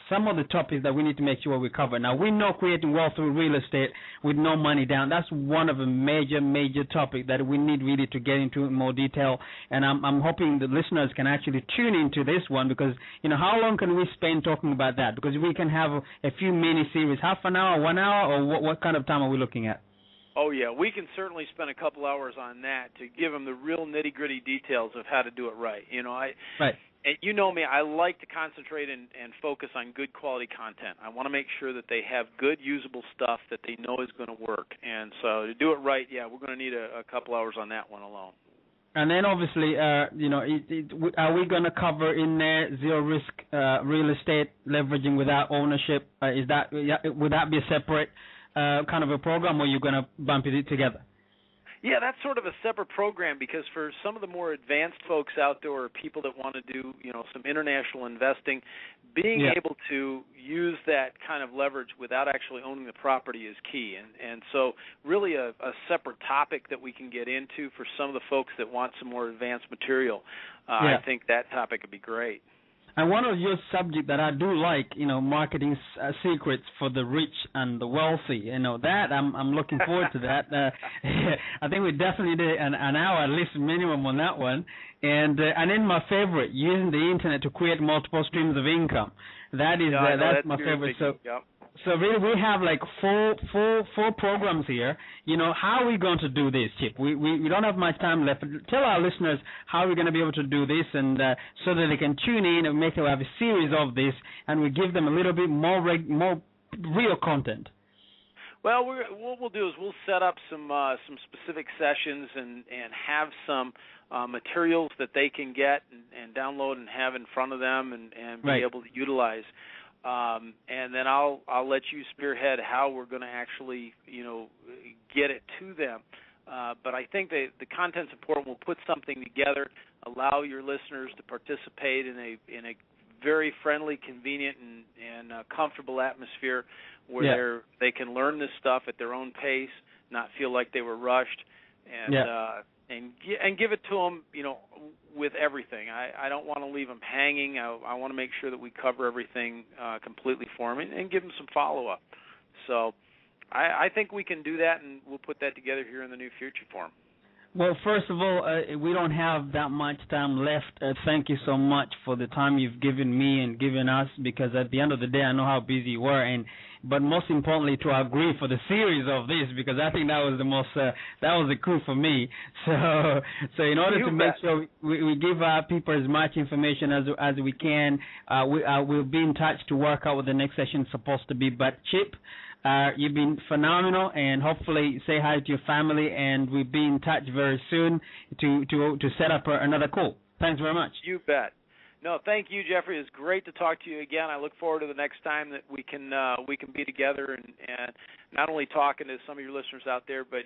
some of the topics that we need to make sure we cover. Now, we know creating wealth through real estate with no money down. That's one of the major topics that we need really to get into in more detail. And I'm hoping the listeners can actually tune into this one, because, you know, how long can we spend talking about that? Because we can have a few mini-series, half an hour, 1 hour, or what kind of time are we looking at? Oh, yeah, we can certainly spend a couple hours on that to give them the real nitty-gritty details of how to do it right. You know, And you know me, I like to concentrate and focus on good quality content. I want to make sure that they have good, usable stuff that they know is going to work. And so to do it right, yeah, we're going to need a couple hours on that one alone. And then obviously, are we going to cover in there zero risk real estate leveraging without ownership? Would that be a separate kind of a program, or are you going to bump it together? Yeah, that's sort of a separate program, because for some of the more advanced folks out there, or people that want to do, some international investing, being able to use that kind of leverage without actually owning the property is key. And so really a separate topic that we can get into for some of the folks that want some more advanced material. I think that topic would be great. And one of your subjects that I do like, marketing secrets for the rich and the wealthy, that I'm looking forward to that. I think we definitely did an hour at least minimum on that one. And then my favorite, using the internet to create multiple streams of income. That's my favorite. So really, we have like four programs here. How are we going to do this, Chip? We don't have much time left. Tell our listeners how we're going to be able to do this, and so that they can tune in and make sure we have a series of this, and we give them a little bit more real content. Well, what we'll do is we'll set up some specific sessions and have some materials that they can get and download and have in front of them and be able to utilize. And then I'll let you spearhead how we're going to actually, get it to them. But I think the content's important. We'll put something together, allow your listeners to participate in a very friendly, convenient, and comfortable atmosphere where they can learn this stuff at their own pace, not feel like they were rushed, and give it to them, with everything. I don't want to leave them hanging. I want to make sure that we cover everything completely for them and give them some follow-up. So I think we can do that, and we'll put that together here in the near future for them. Well, first of all, we don't have that much time left. Thank you so much for the time you've given me and given us, because at the end of the day, I know how busy you were, but most importantly, to agree for the series of this, because I think that was the most, that was the coup for me. So in order to make sure we give our people as much information as we can, we'll be in touch to work out what the next session is supposed to be. But Chip, you've been phenomenal, and hopefully say hi to your family, and we'll be in touch very soon to set up another call. Thanks very much. You bet. No, thank you, Geoffrey. It's great to talk to you again. I look forward to the next time that we can be together and not only talking to some of your listeners out there, but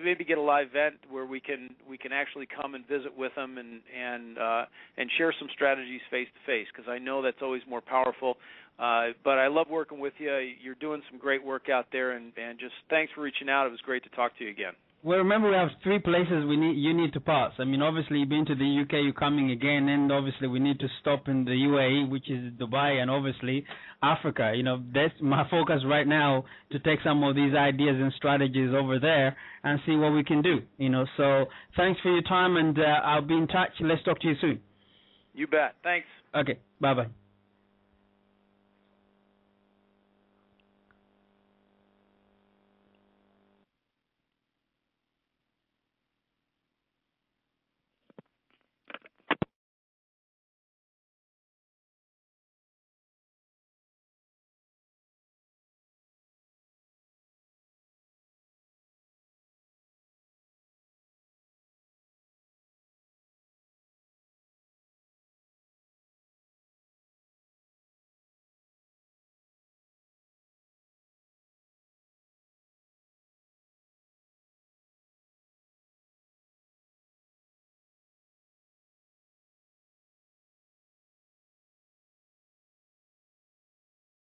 maybe get a live event where we can actually come and visit with them and share some strategies face to face, because I know that's always more powerful. But I love working with you. You're doing some great work out there, and just thanks for reaching out. It was great to talk to you again. Well, remember, we have 3 places you need to pass. I mean, obviously, you've been to the UK, you're coming again, and obviously we need to stop in the UAE, which is Dubai, and obviously Africa. That's my focus right now, to take some of these ideas and strategies over there and see what we can do. So thanks for your time, and I'll be in touch. Let's talk to you soon. You bet. Thanks. Okay. Bye-bye.